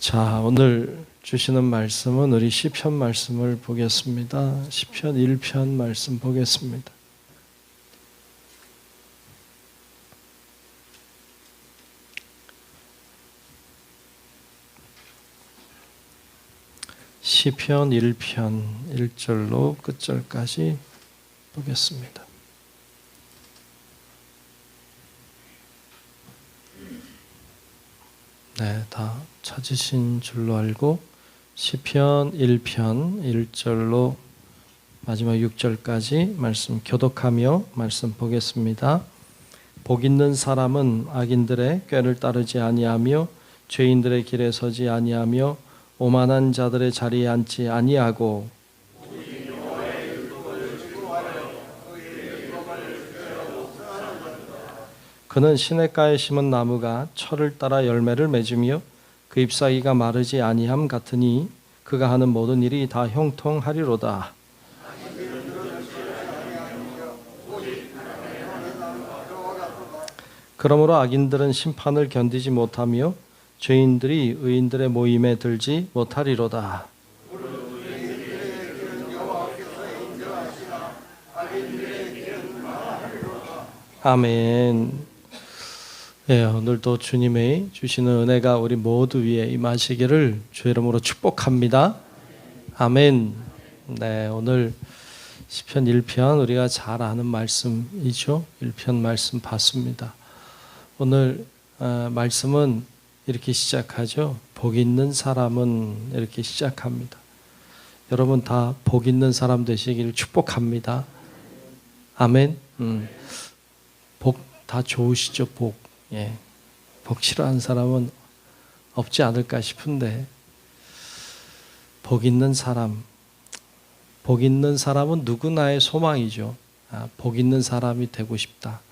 자, 오늘 주시는 말씀은 우리 시편 말씀을 보겠습니다. 시편 1편 말씀 보겠습니다. 시편 1편 1절로 끝절까지 보겠습니다. 네, 다 찾으신 줄로 알고 시편 1편 1절로 마지막 6절까지 말씀 교독하며 말씀 보겠습니다. 복 있는 사람은 악인들의 꾀를 따르지 아니하며 죄인들의 길에 서지 아니하며 오만한 자들의 자리에 앉지 아니하고 그는 시냇가에 심은 나무가 철을 따라 열매를 맺으며 그 잎사귀가 마르지 아니함 같으니 그가 하는 모든 일이 다 형통하리로다. 그러므로 악인들은 심판을 견디지 못하며 죄인들이 의인들의 모임에 들지 못하리로다. 아멘. 네, 오늘도 주님의 주시는 은혜가 우리 모두 위에 임하시기를 주의 이름으로 축복합니다. 아멘. 네, 오늘 시편 1편 우리가 잘 아는 말씀이죠. 1편 말씀 봤습니다. 오늘 말씀은 이렇게 시작하죠. 복 있는 사람은 이렇게 시작합니다. 여러분 다 복 있는 사람 되시기를 축복합니다. 아멘. 복 다 좋으시죠. 복. 예. 복 싫어하는 사람은 없지 않을까 싶은데 복 있는 사람, 복 있는 사람은 누구나의 소망이죠. 복 있는 사람이 되고 싶다.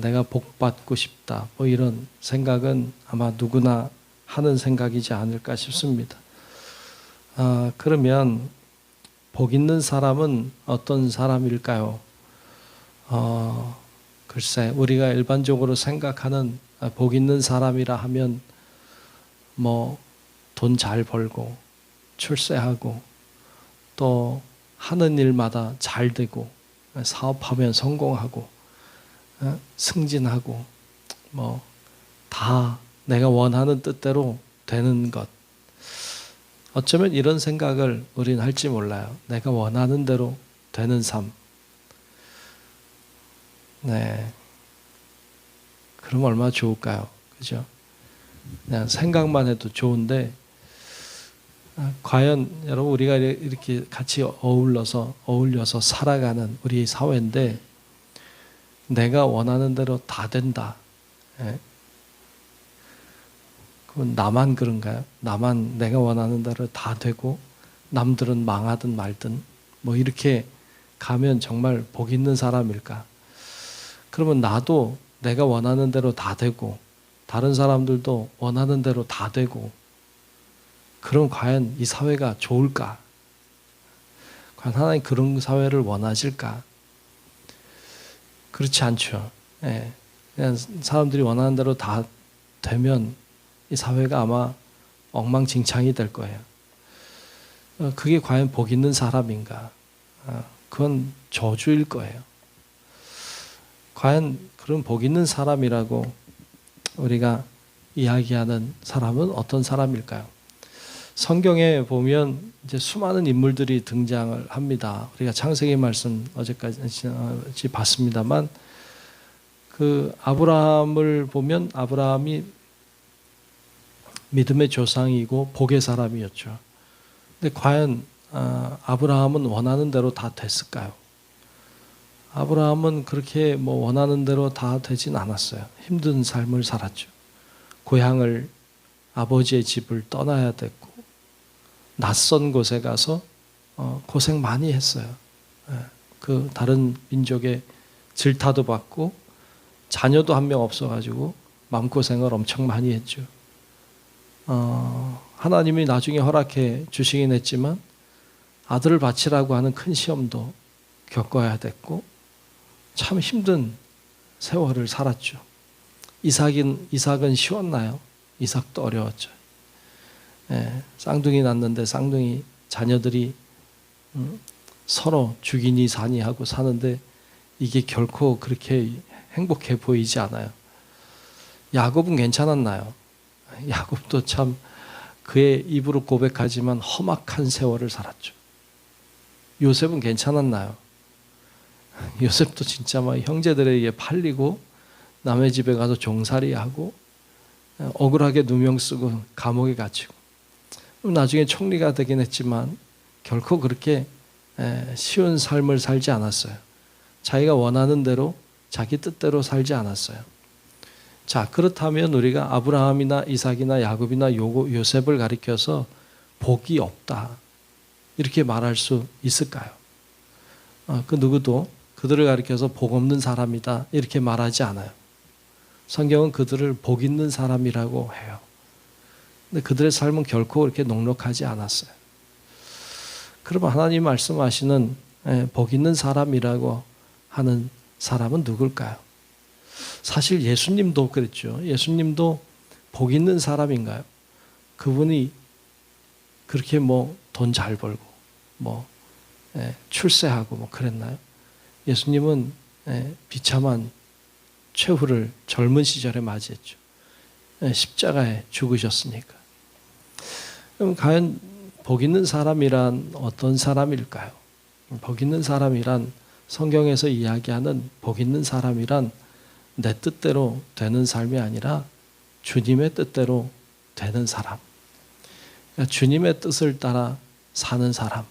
내가 복 받고 싶다. 뭐 이런 생각은 아마 누구나 하는 생각이지 않을까 싶습니다. 그러면 복 있는 사람은 어떤 사람일까요? 글쎄, 우리가 일반적으로 생각하는 복 있는 사람이라 하면 뭐 돈 잘 벌고 출세하고 또 하는 일마다 잘 되고 사업하면 성공하고 승진하고 뭐 다 내가 원하는 뜻대로 되는 것. 어쩌면 이런 생각을 우리는 할지 몰라요. 내가 원하는 대로 되는 삶. 네. 그럼 얼마나 좋을까요? 그죠? 그냥 생각만 해도 좋은데, 과연 여러분 우리가 이렇게 같이 어울려서 살아가는 우리 사회인데, 내가 원하는 대로 다 된다. 예? 그럼 나만 그런가요? 나만 내가 원하는 대로 다 되고, 남들은 망하든 말든, 뭐 이렇게 가면 정말 복 있는 사람일까? 그러면 나도 내가 원하는 대로 다 되고 다른 사람들도 원하는 대로 다 되고 그럼 과연 이 사회가 좋을까? 과연 하나님 그런 사회를 원하실까? 그렇지 않죠. 예. 그냥 사람들이 원하는 대로 다 되면 이 사회가 아마 엉망진창이 될 거예요. 그게 과연 복 있는 사람인가? 그건 저주일 거예요. 과연 그런 복 있는 사람이라고 우리가 이야기하는 사람은 어떤 사람일까요? 성경에 보면 이제 수많은 인물들이 등장을 합니다. 우리가 창세기 말씀 어제까지 봤습니다만 그 아브라함을 보면 아브라함이 믿음의 조상이고 복의 사람이었죠. 근데 과연 아브라함은 원하는 대로 다 됐을까요? 아브라함은 그렇게 뭐 원하는 대로 다 되진 않았어요. 힘든 삶을 살았죠. 고향을 아버지의 집을 떠나야 됐고 낯선 곳에 가서 고생 많이 했어요. 그 다른 민족의 질타도 받고 자녀도 한 명 없어가지고 마음고생을 엄청 많이 했죠. 하나님이 나중에 허락해 주시긴 했지만 아들을 바치라고 하는 큰 시험도 겪어야 됐고 참 힘든 세월을 살았죠. 이삭은 쉬웠나요? 이삭도 어려웠죠. 쌍둥이 낳는데 쌍둥이 자녀들이 서로 죽이니 사니 하고 사는데 이게 결코 그렇게 행복해 보이지 않아요. 야곱은 괜찮았나요? 야곱도 참 그의 입으로 고백하지만 험악한 세월을 살았죠. 요셉은 괜찮았나요? 요셉도 진짜 막 형제들에게 팔리고 남의 집에 가서 종살이하고 억울하게 누명 쓰고 감옥에 갇히고 나중에 총리가 되긴 했지만 결코 그렇게 쉬운 삶을 살지 않았어요. 자기가 원하는 대로 자기 뜻대로 살지 않았어요. 자, 그렇다면 우리가 아브라함이나 이삭이나 야곱이나 요셉을 가리켜서 복이 없다 이렇게 말할 수 있을까요? 그 누구도 그들을 가리켜서 복 없는 사람이다 이렇게 말하지 않아요. 성경은 그들을 복 있는 사람이라고 해요. 근데 그들의 삶은 결코 그렇게 녹록하지 않았어요. 그러면 하나님 말씀하시는 복 있는 사람이라고 하는 사람은 누굴까요? 사실 예수님도 그랬죠. 예수님도 복 있는 사람인가요? 그분이 그렇게 돈 잘 벌고 출세하고 그랬나요? 예수님은 비참한 최후를 젊은 시절에 맞이했죠. 십자가에 죽으셨으니까. 그럼 과연 복 있는 사람이란 어떤 사람일까요? 복 있는 사람이란 성경에서 이야기하는 복 있는 사람이란 내 뜻대로 되는 삶이 아니라 주님의 뜻대로 되는 사람. 그러니까 주님의 뜻을 따라 사는 사람.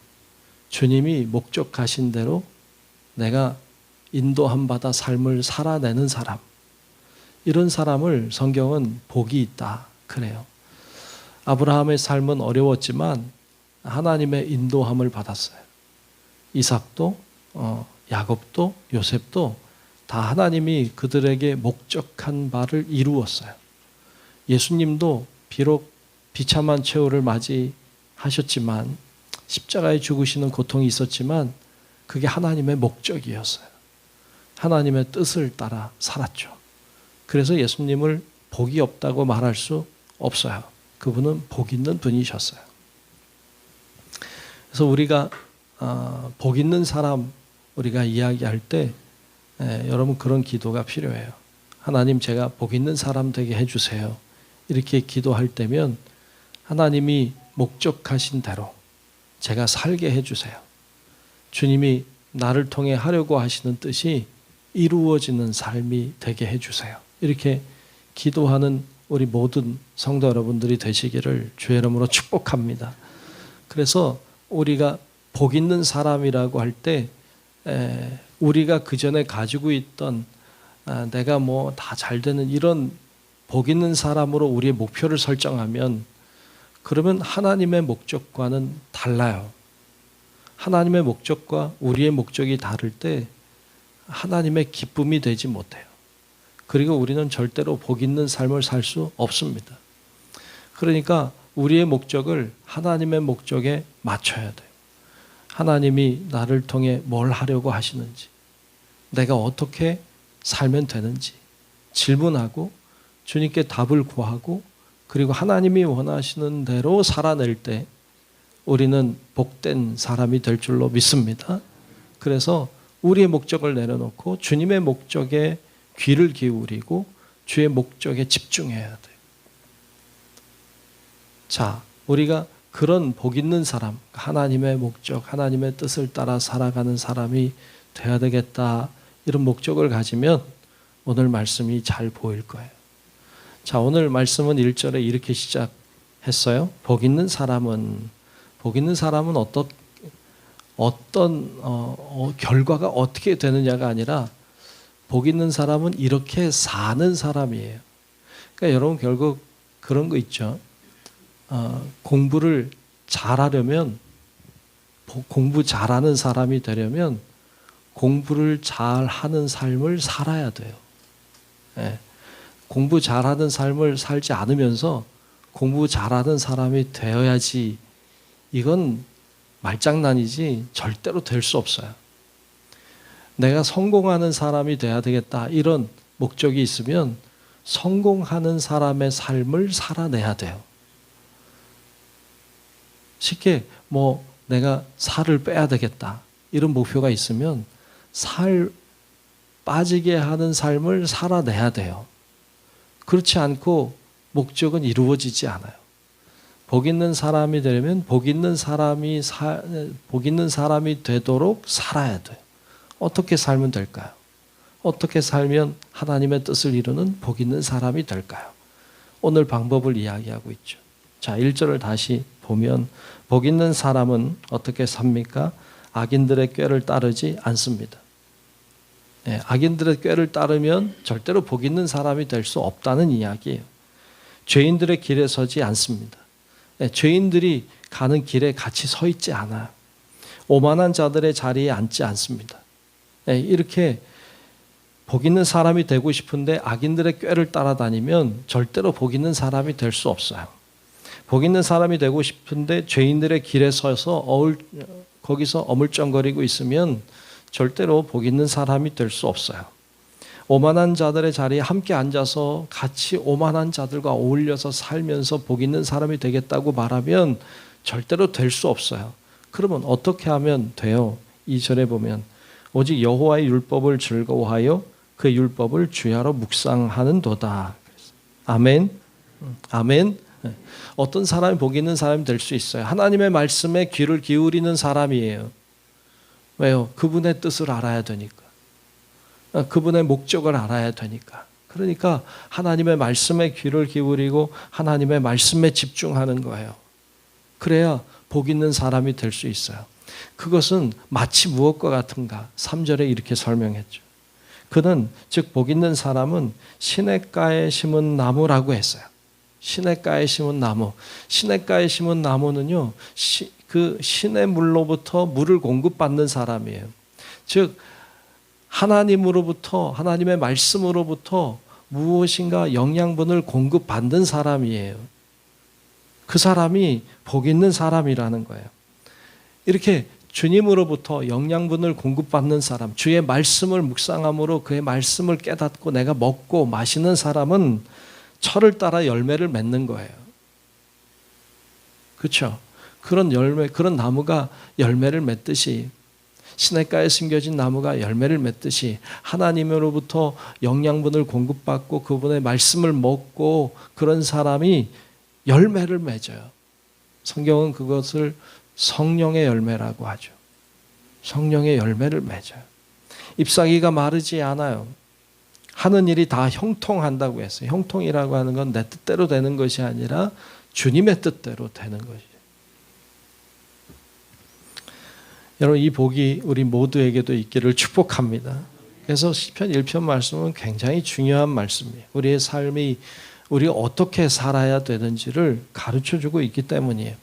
주님이 목적하신 대로 내가 인도함 받아 삶을 살아내는 사람. 이런 사람을 성경은 복이 있다 그래요. 아브라함의 삶은 어려웠지만 하나님의 인도함을 받았어요. 이삭도 야곱도 요셉도 다 하나님이 그들에게 목적한 바를 이루었어요. 예수님도 비록 비참한 최후를 맞이하셨지만 십자가에 죽으시는 고통이 있었지만 그게 하나님의 목적이었어요. 하나님의 뜻을 따라 살았죠. 그래서 예수님을 복이 없다고 말할 수 없어요. 그분은 복 있는 분이셨어요. 그래서 우리가 복 있는 사람 우리가 이야기할 때 여러분 그런 기도가 필요해요. 하나님 제가 복 있는 사람 되게 해주세요. 이렇게 기도할 때면 하나님이 목적하신 대로 제가 살게 해주세요. 주님이 나를 통해 하려고 하시는 뜻이 이루어지는 삶이 되게 해주세요. 이렇게 기도하는 우리 모든 성도 여러분들이 되시기를 주의 이름으로 축복합니다. 그래서 우리가 복 있는 사람이라고 할 때 우리가 그전에 가지고 있던 내가 다 잘 되는 이런 복 있는 사람으로 우리의 목표를 설정하면 그러면 하나님의 목적과는 달라요. 하나님의 목적과 우리의 목적이 다를 때 하나님의 기쁨이 되지 못해요. 그리고 우리는 절대로 복 있는 삶을 살 수 없습니다. 그러니까 우리의 목적을 하나님의 목적에 맞춰야 돼요. 하나님이 나를 통해 뭘 하려고 하시는지, 내가 어떻게 살면 되는지 질문하고 주님께 답을 구하고 그리고 하나님이 원하시는 대로 살아낼 때 우리는 복된 사람이 될 줄로 믿습니다. 그래서 우리의 목적을 내려놓고 주님의 목적에 귀를 기울이고 주의 목적에 집중해야 돼요. 자, 우리가 그런 복 있는 사람, 하나님의 목적, 하나님의 뜻을 따라 살아가는 사람이 되어야 되겠다. 이런 목적을 가지면 오늘 말씀이 잘 보일 거예요. 자, 오늘 말씀은 1절에 이렇게 시작했어요. 복 있는 사람은 어떤 결과가 어떻게 되느냐가 아니라 복 있는 사람은 이렇게 사는 사람이에요. 그러니까 여러분 결국 그런 거 있죠. 공부를 잘하려면 공부 잘하는 사람이 되려면 공부를 잘하는 삶을 살아야 돼요. 예. 공부 잘하는 삶을 살지 않으면서 공부 잘하는 사람이 되어야지 이건 말장난이지 절대로 될 수 없어요. 내가 성공하는 사람이 돼야 되겠다 이런 목적이 있으면 성공하는 사람의 삶을 살아내야 돼요. 쉽게 내가 살을 빼야 되겠다 이런 목표가 있으면 살 빠지게 하는 삶을 살아내야 돼요. 그렇지 않고 목적은 이루어지지 않아요. 복 있는 사람이 되려면 복 있는 사람이 되도록 살아야 돼요. 어떻게 살면 될까요? 어떻게 살면 하나님의 뜻을 이루는 복 있는 사람이 될까요? 오늘 방법을 이야기하고 있죠. 자, 1절을 다시 보면 복 있는 사람은 어떻게 삽니까? 악인들의 꾀를 따르지 않습니다. 네, 악인들의 꾀를 따르면 절대로 복 있는 사람이 될 수 없다는 이야기예요. 죄인들의 길에 서지 않습니다. 네, 죄인들이 가는 길에 같이 서 있지 않아요. 오만한 자들의 자리에 앉지 않습니다. 네, 이렇게 복 있는 사람이 되고 싶은데 악인들의 꾀를 따라다니면 절대로 복 있는 사람이 될 수 없어요. 복 있는 사람이 되고 싶은데 죄인들의 길에 서서 거기서 어물쩡거리고 있으면 절대로 복 있는 사람이 될 수 없어요. 오만한 자들의 자리에 함께 앉아서 같이 오만한 자들과 어울려서 살면서 복 있는 사람이 되겠다고 말하면 절대로 될 수 없어요. 그러면 어떻게 하면 돼요? 2절에 보면 오직 여호와의 율법을 즐거워하여 그 율법을 주야로 묵상하는도다. 아멘. 아멘. 어떤 사람이 복 있는 사람이 될 수 있어요. 하나님의 말씀에 귀를 기울이는 사람이에요. 왜요? 그분의 뜻을 알아야 되니까. 그분의 목적을 알아야 되니까. 그러니까 하나님의 말씀에 귀를 기울이고 하나님의 말씀에 집중하는 거예요. 그래야 복 있는 사람이 될 수 있어요. 그것은 마치 무엇과 같은가? 3절에 이렇게 설명했죠. 그는 즉 복 있는 사람은 시냇가에 심은 나무라고 했어요. 시냇가에 심은 나무. 시냇가에 심은 나무는요, 그 시냇물로부터 물을 공급받는 사람이에요. 즉 하나님으로부터, 하나님의 말씀으로부터 무엇인가 영양분을 공급받는 사람이에요. 그 사람이 복 있는 사람이라는 거예요. 이렇게 주님으로부터 영양분을 공급받는 사람, 주의 말씀을 묵상함으로 그의 말씀을 깨닫고 내가 먹고 마시는 사람은 철을 따라 열매를 맺는 거예요. 그렇죠? 그런 나무가 열매를 맺듯이, 시냇가에 심겨진 나무가 열매를 맺듯이 하나님으로부터 영양분을 공급받고 그분의 말씀을 먹고 그런 사람이 열매를 맺어요. 성경은 그것을 성령의 열매라고 하죠. 성령의 열매를 맺어요. ip사귀가 마르지 않아요. 하는 일이 다 형통한다고 했어요. 형통이라고 하는 건 내 뜻대로 되는 것이 아니라 주님의 뜻대로 되는 것이죠. 여러분, 이 복이 우리 모두에게도 있기를 축복합니다. 그래서 시편 1편 말씀은 굉장히 중요한 말씀이에요. 우리의 삶이 우리가 어떻게 살아야 되는지를 가르쳐주고 있기 때문이에요.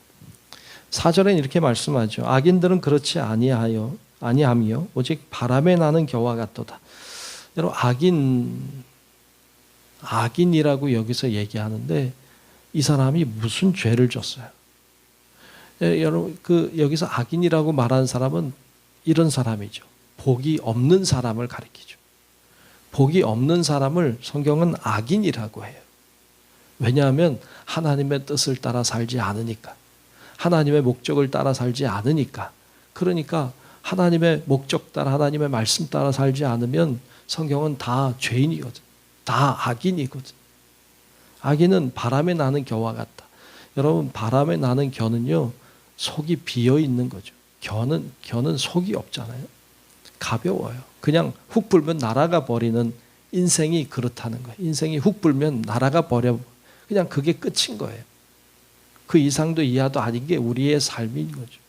4절엔 이렇게 말씀하죠. 악인들은 그렇지 아니하며 오직 바람에 나는 겨와 같도다. 여러분, 악인이라고 여기서 얘기하는데 이 사람이 무슨 죄를 졌어요? 여러분, 여기서 악인이라고 말하는 사람은 이런 사람이죠. 복이 없는 사람을 가리키죠. 복이 없는 사람을 성경은 악인이라고 해요. 왜냐하면 하나님의 뜻을 따라 살지 않으니까. 하나님의 목적을 따라 살지 않으니까. 그러니까 하나님의 목적 따라 하나님의 말씀 따라 살지 않으면 성경은 다 죄인이거든. 다 악인이거든. 악인은 바람에 나는 겨와 같다. 여러분, 바람에 나는 겨는요, 속이 비어 있는 거죠. 겨는 속이 없잖아요. 가벼워요. 그냥 훅 불면 날아가 버리는 인생이 그렇다는 거예요. 인생이 훅 불면 날아가 버려. 그냥 그게 끝인 거예요. 그 이상도 이하도 아닌 게 우리의 삶인 거죠.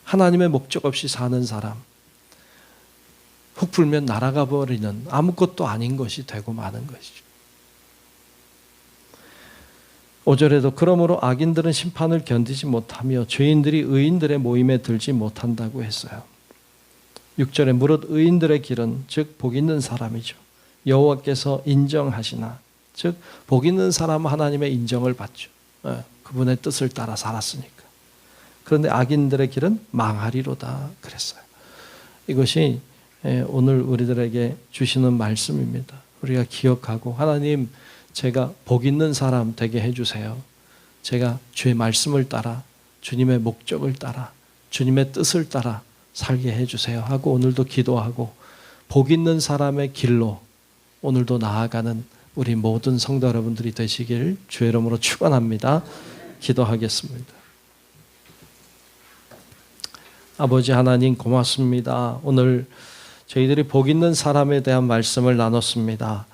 하나님의 목적 없이 사는 사람, 훅 불면 날아가 버리는 아무것도 아닌 것이 되고 마는 것이죠. 5절에도 그러므로 악인들은 심판을 견디지 못하며 죄인들이 의인들의 모임에 들지 못한다고 했어요. 6절에 무릇 의인들의 길은 즉 복 있는 사람이죠. 여호와께서 인정하시나, 즉 복 있는 사람은 하나님의 인정을 받죠. 그분의 뜻을 따라 살았으니까. 그런데 악인들의 길은 망하리로다 그랬어요. 이것이 오늘 우리들에게 주시는 말씀입니다. 우리가 기억하고 하나님, 제가 복 있는 사람 되게 해주세요. 제가 주의 말씀을 따라 주님의 목적을 따라 주님의 뜻을 따라 살게 해주세요 하고 오늘도 기도하고 복 있는 사람의 길로 오늘도 나아가는 우리 모든 성도 여러분들이 되시길 주의 이름으로 축원합니다. 기도하겠습니다. 아버지 하나님 고맙습니다. 오늘 저희들이 복 있는 사람에 대한 말씀을 나눴습니다.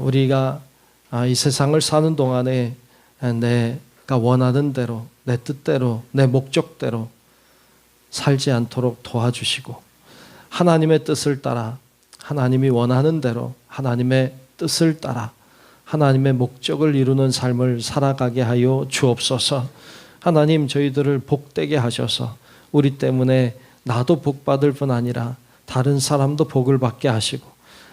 우리가 이 세상을 사는 동안에 내가 원하는 대로 내 뜻대로 내 목적대로 살지 않도록 도와주시고 하나님의 뜻을 따라 하나님이 원하는 대로 하나님의 뜻을 따라 하나님의 목적을 이루는 삶을 살아가게 하여 주옵소서. 하나님 저희들을 복되게 하셔서 우리 때문에 나도 복받을 뿐 아니라 다른 사람도 복을 받게 하시고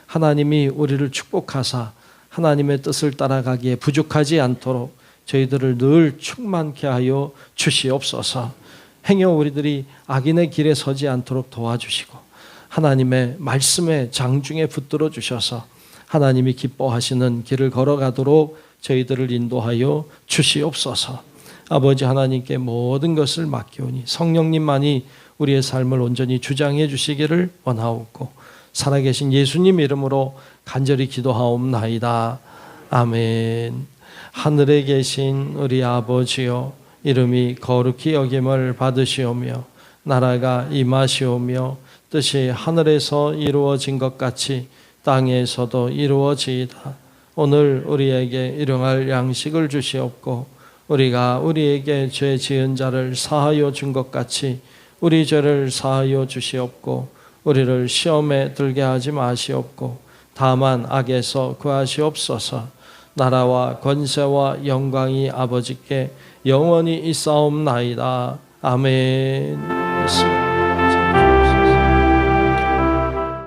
하나님이 우리를 축복하사 하나님의 뜻을 따라가기에 부족하지 않도록 저희들을 늘 충만케 하여 주시옵소서. 행여 우리들이 악인의 길에 서지 않도록 도와주시고 하나님의 말씀에 장중에 붙들어 주셔서 하나님이 기뻐하시는 길을 걸어가도록 저희들을 인도하여 주시옵소서. 아버지 하나님께 모든 것을 맡기오니 성령님만이 우리의 삶을 온전히 주장해 주시기를 원하옵고 살아계신 예수님 이름으로 간절히 기도하옵나이다. 아멘. 하늘에 계신 우리 아버지여 이름이 거룩히 여김을 받으시오며 나라가 임하시오며 뜻이 하늘에서 이루어진 것 같이 땅에서도 이루어지이다. 오늘 우리에게 일용할 양식을 주시옵고 우리가 우리에게 죄 지은 자를 사하여 준 것 같이 우리 죄를 사하여 주시옵고 우리를 시험에 들게 하지 마시옵고 다만 악에서 구하시옵소서. 나라와 권세와 영광이 아버지께 영원히 있사옵나이다. 아멘.